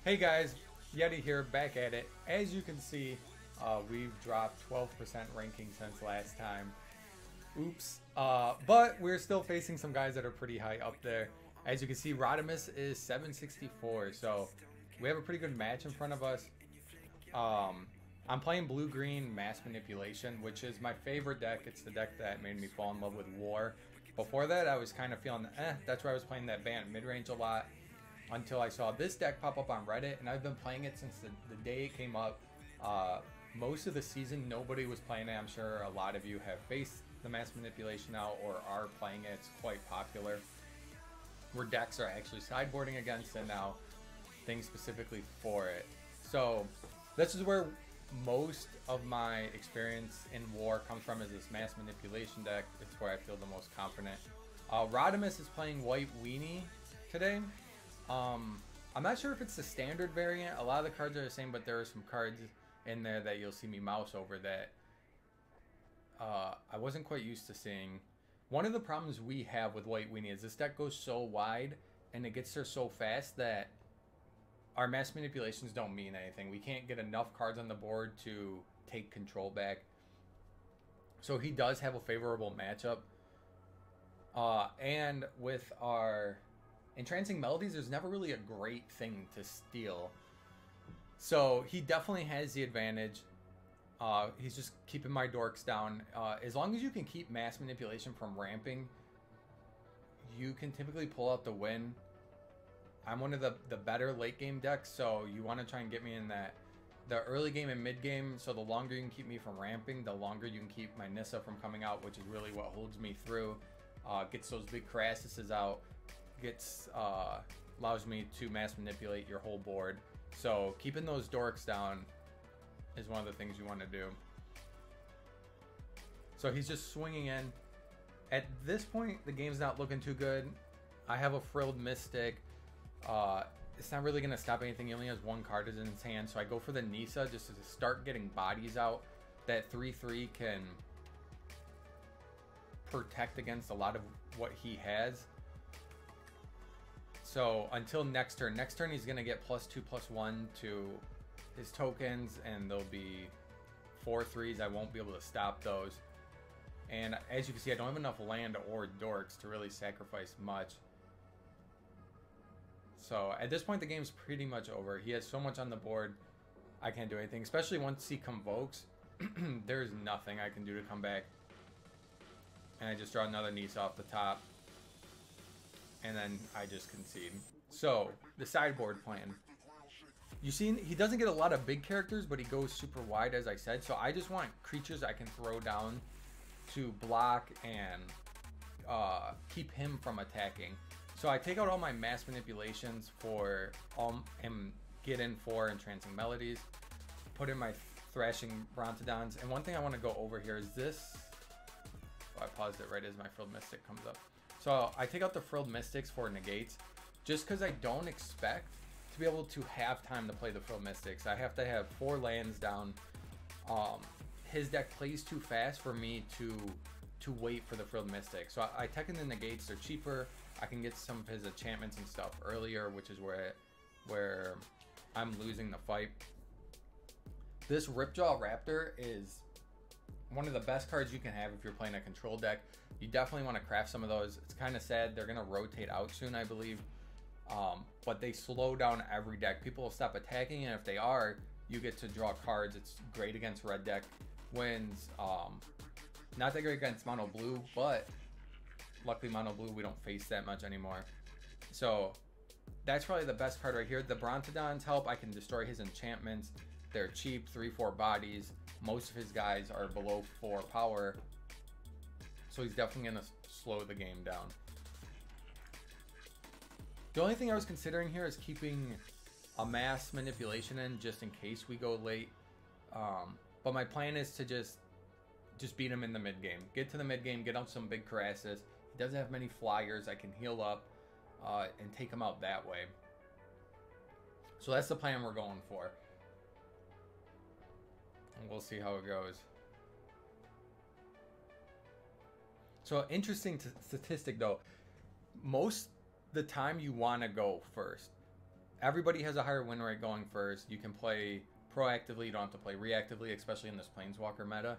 Hey guys, Yeti here, back at it. As you can see, we've dropped 12% ranking since last time. Oops. But we're still facing some guys that are pretty high up there. As you can see, Rodimus is 764, so we have a pretty good match in front of us. I'm playing blue-green Mass Manipulation, which is my favorite deck. It's the deck that made me fall in love with War. Before that, I was kind of feeling, that's why I was playing that Bant mid-range a lot. Until I saw this deck pop up on Reddit, and I've been playing it since the day it came up. Most of the season, nobody was playing it. I'm sure a lot of you have faced the Mass Manipulation now or are playing it. It's quite popular. Where decks are actually sideboarding against it now, things specifically for it. So this is where most of my experience in War comes from, is this Mass Manipulation deck. It's where I feel the most confident. Rodimus is playing White Weenie today. I'm not sure if it's the standard variant. A lot of the cards are the same, but there are some cards in there that you'll see me mouse over that I wasn't quite used to seeing. One of the problems we have with White Weenie is this deck goes so wide and it gets there so fast that our Mass Manipulations don't mean anything. We can't get enough cards on the board to take control back. So he does have a favorable matchup. And with our Entrancing Melodies, there's never really a great thing to steal. So he definitely has the advantage. He's just keeping my dorks down. As long as you can keep Mass Manipulation from ramping, you can typically pull out the win. I'm one of the better late game decks, so you want to try and get me in the early game and mid game. So the longer you can keep me from ramping, the longer you can keep my Nissa from coming out, which is really what holds me through. Gets those big Krasises out. Allows me to Mass Manipulate your whole board. So keeping those dorks down is one of the things you want to do. So he's just swinging in. At this point, the game's not looking too good. I have a Frilled Mystic. It's not really going to stop anything. He only has one card in his hand, so I go for the Nissa just to start getting bodies out. That 3/3 can protect against a lot of what he has. So until next turn he's going to get +2/+1 to his tokens, and there'll be 4/3s. I won't be able to stop those. And as you can see, I don't have enough land or dorks to really sacrifice much. So at this point, the game's pretty much over. He has so much on the board, I can't do anything. Especially once he convokes, there's nothing I can do to come back. And I just draw another Nissa off the top. And then I just concede. So, the sideboard plan. You see, he doesn't get a lot of big characters, but he goes super wide, as I said. So I just want creatures I can throw down to block and keep him from attacking. So I take out all my Mass Manipulations for and get in 4 Entrancing Melodies. Put in my Thrashing Brontodons. And one thing I want to go over here is this. Oh, I paused it right as my Frilled Mystic comes up. So I take out the Frilled Mystics for negates, just because I don't expect to be able to have time to play the Frilled Mystics. I have to have 4 lands down. His deck plays too fast for me to wait for the Frilled Mystics. So I tech in the negates. They're cheaper. I can get some of his enchantments and stuff earlier, which is where I'm losing the fight. This Ripjaw Raptor is one of the best cards you can have if you're playing a control deck. You definitely want to craft some of those. It's kind of sad. They're going to rotate out soon, I believe. But they slow down every deck. People will stop attacking, and if they are, you get to draw cards. It's great against red deck wins. Not that great against mono blue, but luckily mono blue we don't face that much anymore. So that's probably the best card right here. The Brontodons help. I can destroy his enchantments. They're cheap, 3/4 bodies. Most of his guys are below 4 power, so he's definitely going to slow the game down. The only thing I was considering here is keeping a Mass Manipulation in just in case we go late. But my plan is to just beat him in the mid game. Get to the mid game, get out some big Krasis. He doesn't have many flyers. I can heal up and take him out that way. So that's the plan we're going for. And we'll see how it goes. So interesting statistic though. Most the time you want to go first. everybody has a higher win rate going first. You can play proactively, you don't have to play reactively, especially in this Planeswalker meta.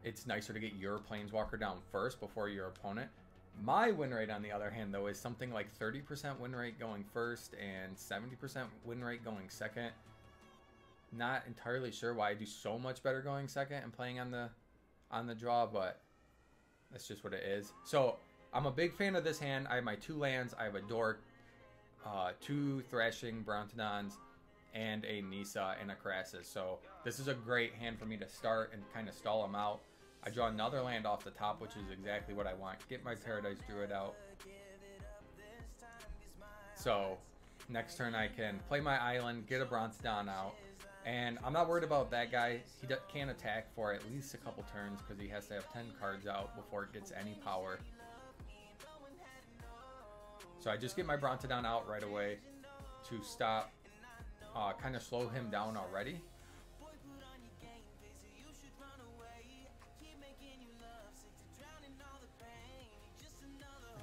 It's nicer to get your Planeswalker down first before your opponent. My win rate, on the other hand, though, is something like 30% win rate going first and 70% win rate going second. Not entirely sure why I do so much better going second and playing on the draw, but that's just what it is. So I'm a big fan of this hand. I have my 2 lands. I have a Dork, 2 Thrashing Brontodons, and a Nissa and a Krasis. So this is a great hand for me to start and kind of stall them out. I draw another land off the top, which is exactly what I want. Get my Paradise Druid out. So next turn I can play my island, get a Brontodon out. And I'm not worried about that guy. He can't attack for at least a couple turns because he has to have 10 cards out before it gets any power. So I just get my Brontodon out right away to stop, kind of slow him down already.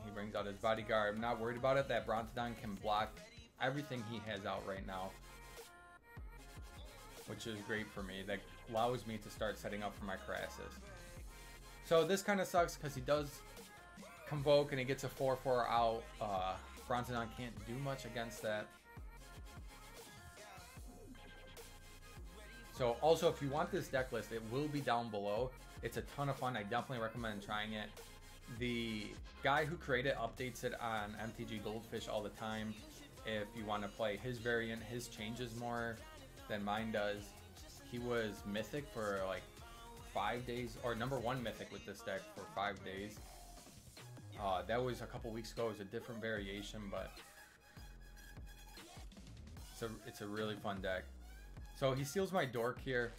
He brings out his bodyguard. I'm not worried about it. That Brontodon can block everything he has out right now, which is great for me. That allows me to start setting up for my Krasis. So this kind of sucks because he does Convoke and he gets a 4/4 out. Brontodon can't do much against that. So also, if you want this deck list, it will be down below. It's a ton of fun. I definitely recommend trying it. The guy who created it updates it on MTG Goldfish all the time. If you want to play his variant, his changes more than mine does. He was Mythic for like 5 days, or #1 Mythic with this deck for 5 days. That was a couple weeks ago. It was a different variation, but it's a really fun deck. So he steals my Dork here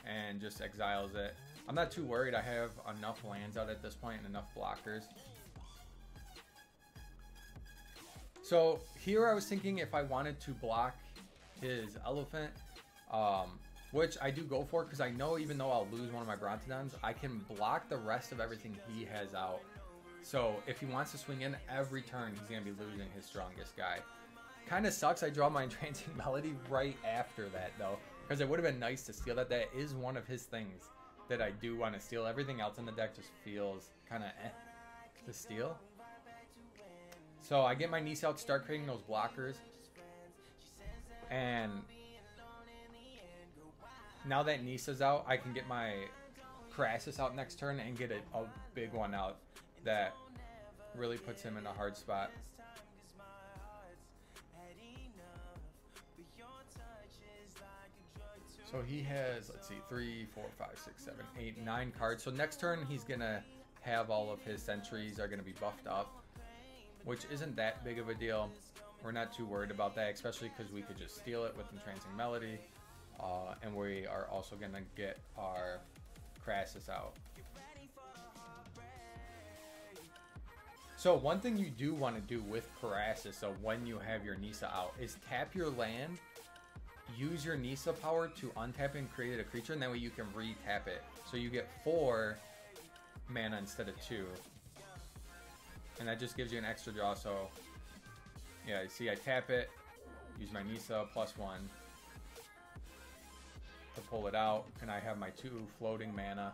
and just exiles it. I'm not too worried. I have enough lands out at this point and enough blockers. So here I was thinking if I wanted to block his Elephant, which I do go for because I know even though I'll lose one of my Brontodons, I can block the rest of everything he has out. So if he wants to swing in every turn, he's going to be losing his strongest guy. Kind of sucks I draw my Entrancing Melody right after that, though, because it would have been nice to steal that. That is one of his things that I do want to steal. Everything else in the deck just feels kind of to steal. So I get my Nissa out to start creating those blockers. And now that Nissa's out, I can get my Krasis out next turn and get a big one out that really puts him in a hard spot. So he has, let's see, 3, 4, 5, 6, 7, 8, 9 cards. So next turn he's gonna have all of his sentries are gonna be buffed up, which isn't that big of a deal. We're not too worried about that, especially because we could just steal it with Entrancing Melody, and we are also gonna get our Krasis out. So one thing you do want to do with Krasis, so when you have your Nissa out, is tap your land, use your Nissa power to untap and create a creature, and that way you can re-tap it. So you get 4 mana instead of 2. And that just gives you an extra draw. So yeah, you see I tap it, use my Nissa +1 to pull it out, and I have my 2 floating mana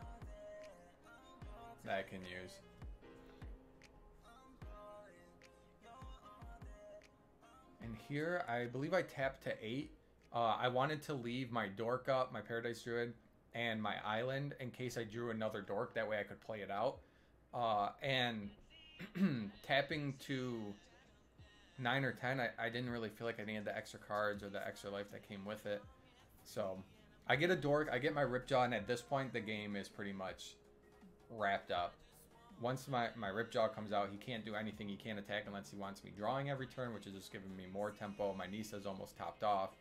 that I can use. And here, I believe I tapped to 8. I wanted to leave my Dork up, my Paradise Druid, and my island in case I drew another Dork. That way I could play it out. And tapping to 9 or 10, I didn't really feel like I needed the extra cards or the extra life that came with it. So I get a Dork, I get my Ripjaw, and at this point the game is pretty much wrapped up. Once my Ripjaw comes out, he can't do anything. He can't attack unless he wants me drawing every turn, which is just giving me more tempo. My Nissa's almost topped off.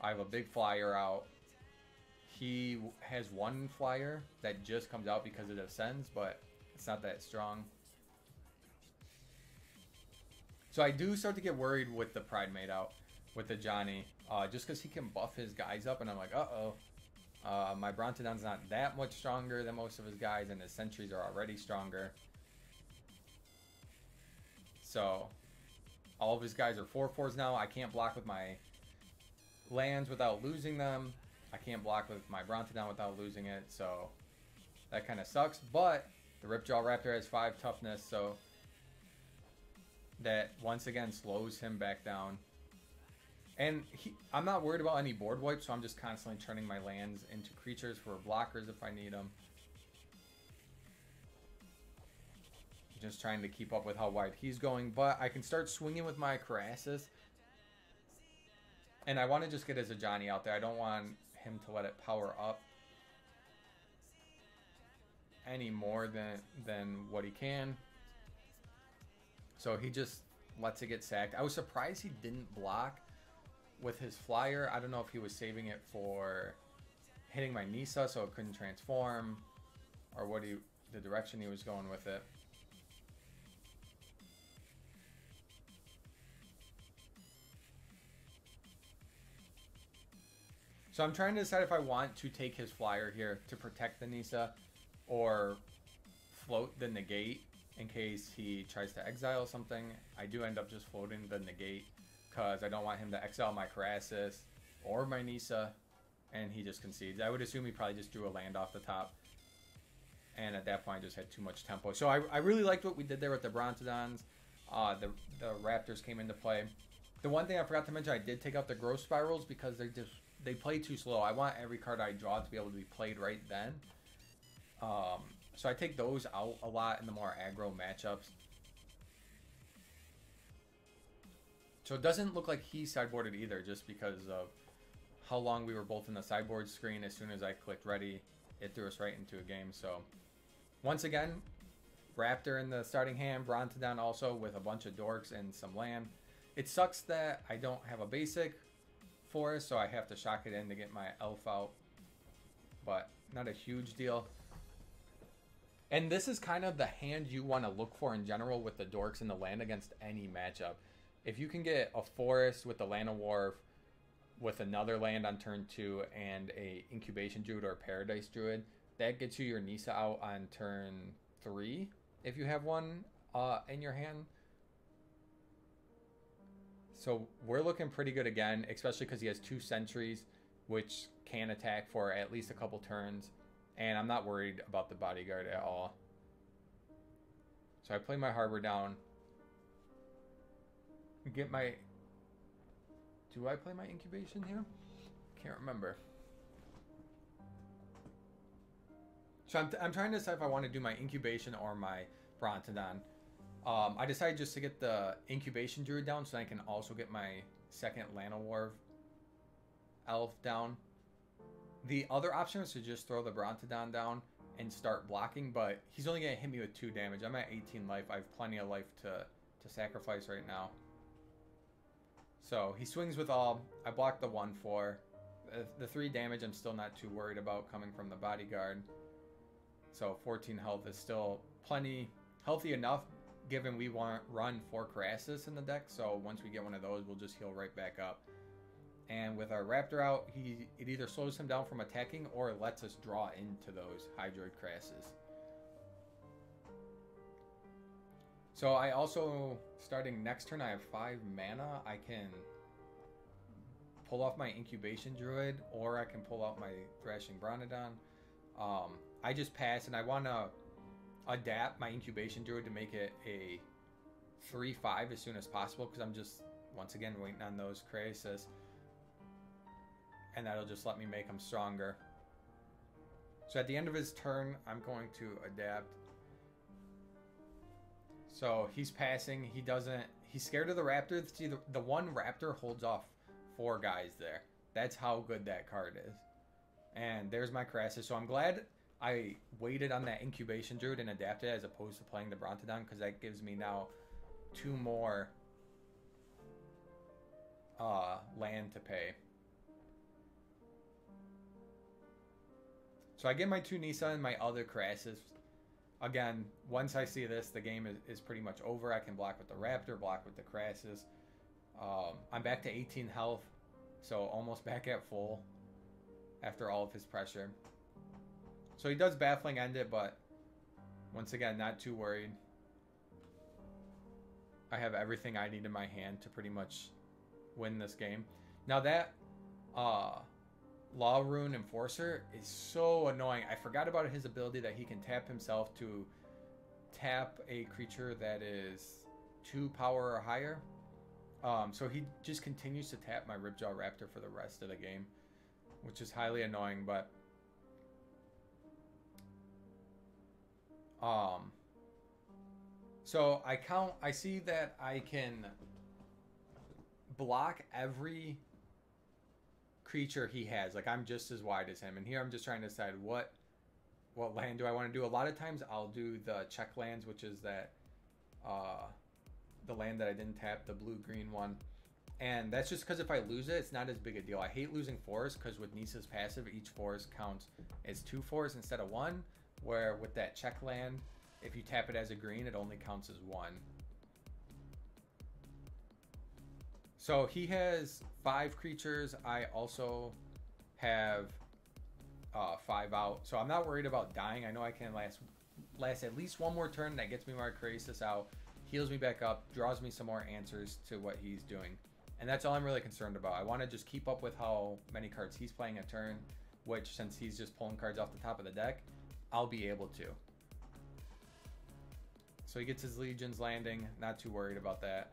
I have a big flyer out. He has 1 flyer that just comes out because it ascends, but it's not that strong. So I do start to get worried with the Pride Mate out, with the Johnny, just because he can buff his guys up, and I'm like, uh-oh. My Brontodon's not that much stronger than most of his guys, and his sentries are already stronger. So all of his guys are 4/4s now. I can't block with my lands without losing them. I can't block with my Brontodon without losing it, so that kind of sucks. But the Ripjaw Raptor has 5 toughness, so that once again slows him back down. And I'm not worried about any board wipes, so I'm just constantly turning my lands into creatures for blockers if I need them. Just trying to keep up with how wide he's going, but I can start swinging with my Krasis. And I want to just get his Ajani out there. I don't want him to let it power up any more than what he can. So he just lets it get sacked. I was surprised he didn't block with his flyer. I don't know if he was saving it for hitting my Nissa so it couldn't transform, or what the direction he was going with it. So I'm trying to decide if I want to take his flyer here to protect the Nissa, or float the Negate in case he tries to exile something. I do end up just floating the Negate because I don't want him to exile my Krasis or my Nissa, and he just concedes. I would assume he probably just drew a land off the top, and at that point I just had too much tempo. So I really liked what we did there with the Brontodons. The Raptors came into play. The one thing I forgot to mention, I did take out the Growth Spirals because they play too slow. I want every card I draw to be able to be played right then. So I take those out a lot in the more aggro matchups. So it doesn't look like he sideboarded either, just because of how long we were both in the sideboard screen. As soon as I clicked ready, it threw us right into a game. So once again, Raptor in the starting hand, Brontodon also with a bunch of dorks and some land. It sucks that I don't have a basic forest, so I have to shock it in to get my elf out, but not a huge deal. And this is kind of the hand you want to look for in general with the dorks and the land against any matchup. If you can get a forest with the Llanowar with another land on turn 2 and a Incubation Druid or a Paradise Druid, that gets you your Nissa out on turn 3 if you have one in your hand. So we're looking pretty good again, especially because he has 2 sentries, which can attack for at least a couple turns. And I'm not worried about the bodyguard at all. So I play my Harbor down. Get my... Do I play my Incubation here? Can't remember. So I'm trying to decide if I want to do my Incubation or my Brontodon. I decided just to get the Incubation Druid down so I can also get my second Llanowar Elf down. The other option is to just throw the Brontodon down and start blocking, but he's only going to hit me with 2 damage. I'm at 18 life. I have plenty of life to sacrifice right now. So he swings with all. I blocked the 1/4. The 3 damage I'm still not too worried about coming from the bodyguard. So 14 health is still plenty healthy enough, given we want run 4 Krasis in the deck. So once we get one of those, we'll just heal right back up. And with our Raptor out, it either slows him down from attacking or lets us draw into those Hydroid Krasis. So I also, starting next turn, I have 5 mana. I can pull off my Incubation Druid, or I can pull out my Thrashing Brontodon. I just pass, and I want to adapt my Incubation Druid to make it a 3/5 as soon as possible, because I'm just, once again, waiting on those Krasis. And that'll just let me make him stronger. So at the end of his turn, I'm going to adapt. So he's passing. He's scared of the Raptor. See, the one Raptor holds off 4 guys there. That's how good that card is. And there's my Krasis. So I'm glad I waited on that Incubation Druid and adapted as opposed to playing the Brontodon, because that gives me now 2 more land to pay. So I get my 2 Nissa and my other Krasis. Again, once I see this, the game is pretty much over. I can block with the Raptor, block with the Krasis. I'm back to 18 health, so almost back at full after all of his pressure. So he does Baffling End it, but once again, not too worried. I have everything I need in my hand to pretty much win this game. Now that Law Rune Enforcer is so annoying. I forgot about his ability that he can tap himself to tap a creature that is 2 power or higher. So he just continues to tap my Ripjaw Raptor for the rest of the game, which is highly annoying, but so I see that I can block every creature he has. Like, I'm just as wide as him, and here I'm just trying to decide what land do I want to do. A lot of times I'll do the check lands, which is that the land that I didn't tap, the blue-green one. And that's just because if I lose it, it's not as big a deal. I hate losing forests because with Nissa's passive, each forest counts as 2 forests instead of 1, where with that check land, if you tap it as a green, it only counts as 1. So he has 5 creatures. I also have 5 out. So I'm not worried about dying. I know I can last at least 1 more turn. That gets me my Krasis out, heals me back up, draws me some more answers to what he's doing. And that's all I'm really concerned about. I want to just keep up with how many cards he's playing a turn, which, since he's just pulling cards off the top of the deck, I'll be able to. So he gets his Legions landing. Not too worried about that.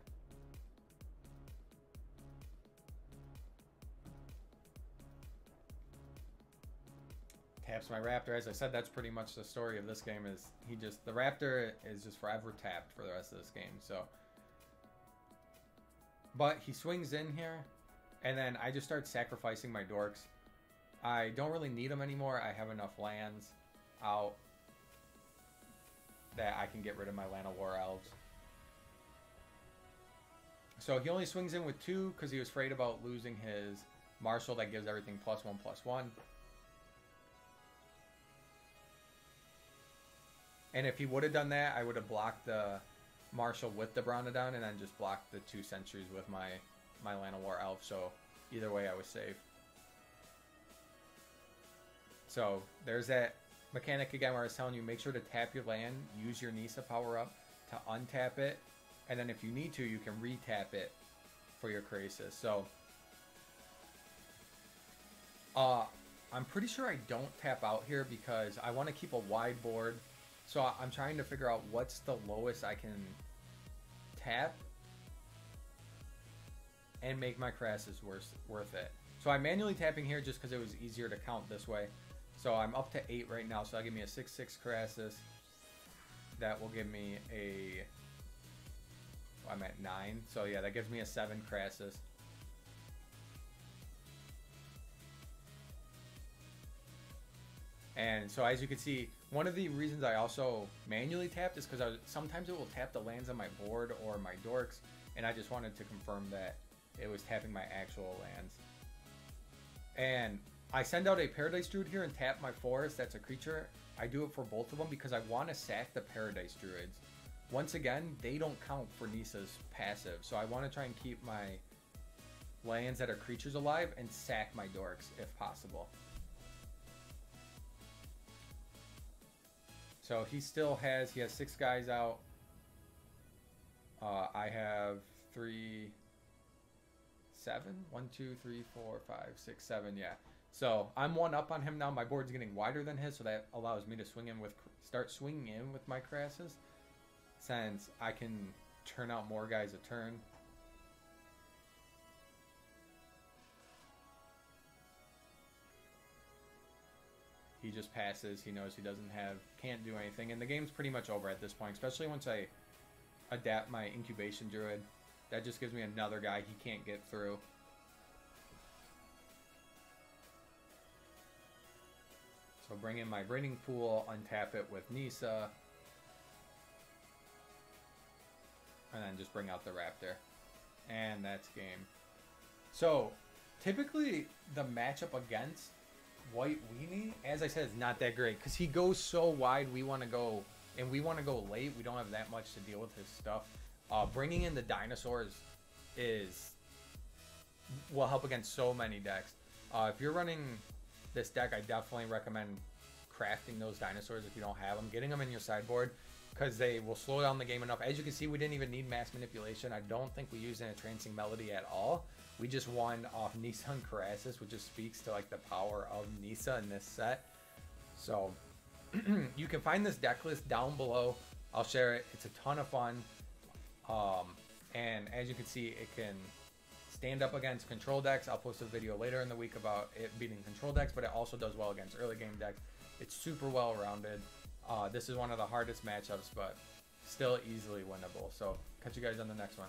Taps my Raptor. As I said, that's pretty much the story of this game. Is the Raptor is just forever tapped for the rest of this game. So, but he swings in here, and then I just start sacrificing my dorks. I don't really need them anymore. I have enough lands out that I can get rid of my Llanowar Elves. So he only swings in with 2 because he was afraid about losing his Marshal that gives everything +1/+1. And if he would have done that, I would have blocked the Marshal with the Brontodon and then just blocked the 2 sentries with my Llanowar Elf. So either way, I was safe. So there's that mechanic again where I was telling you, make sure to tap your land, use your Nissa power up to untap it, and then if you need to, you can re-tap it for your Krasis. So I'm pretty sure I don't tap out here because I want to keep a wide board. So I'm trying to figure out what's the lowest I can tap and make my Krasis worth it. So I'm manually tapping here just because it was easier to count this way. So I'm up to 8 right now, so that'll give me a 6/6 Krasis. That will give me a... I'm at 9, so yeah, that gives me a 7 Krasis. And so as you can see, one of the reasons I also manually tapped is because sometimes it will tap the lands on my board or my dorks, and I just wanted to confirm that it was tapping my actual lands. And I send out a Paradise Druid here and tap my forest. That's a creature. I do it for both of them because I want to sack the Paradise Druids. Once again, they don't count for Nissa's passive, so I want to try and keep my lands that are creatures alive and sack my dorks if possible. So he has 6 guys out. I have 7. 1, 2, 3, 4, 5, 6, 7. Yeah. So I'm 1 up on him now. My board's getting wider than his, so that allows me to start swinging in with my Krasis, since I can turn out more guys a turn. He just passes. He knows he can't do anything, and the game's pretty much over at this point, especially once I adapt my Incubation Druid. That just gives me another guy he can't get through. So bring in my Breeding Pool, untap it with Nissa, and then just bring out the Raptor. And that's game. So typically the matchup against White Weenie, as I said, is not that great because he goes so wide. We want to go late. We don't have that much to deal with his stuff. Bringing in the dinosaurs will help against so many decks. If you're running this deck, I definitely recommend crafting those dinosaurs if you don't have them. Getting them in your sideboard because they will slow down the game enough. As you can see, we didn't even need mass manipulation. I don't think we used an entrancing melody at all. We just won off Nissa and Krasis, which just speaks to like the power of Nissa in this set. So you can find this deck list down below. I'll share it. It's a ton of fun. And as you can see, it can stand up against control decks. I'll post a video later in the week about it beating control decks, but it also does well against early game decks. It's super well rounded. This is one of the hardest matchups, but still easily winnable. So catch you guys on the next one.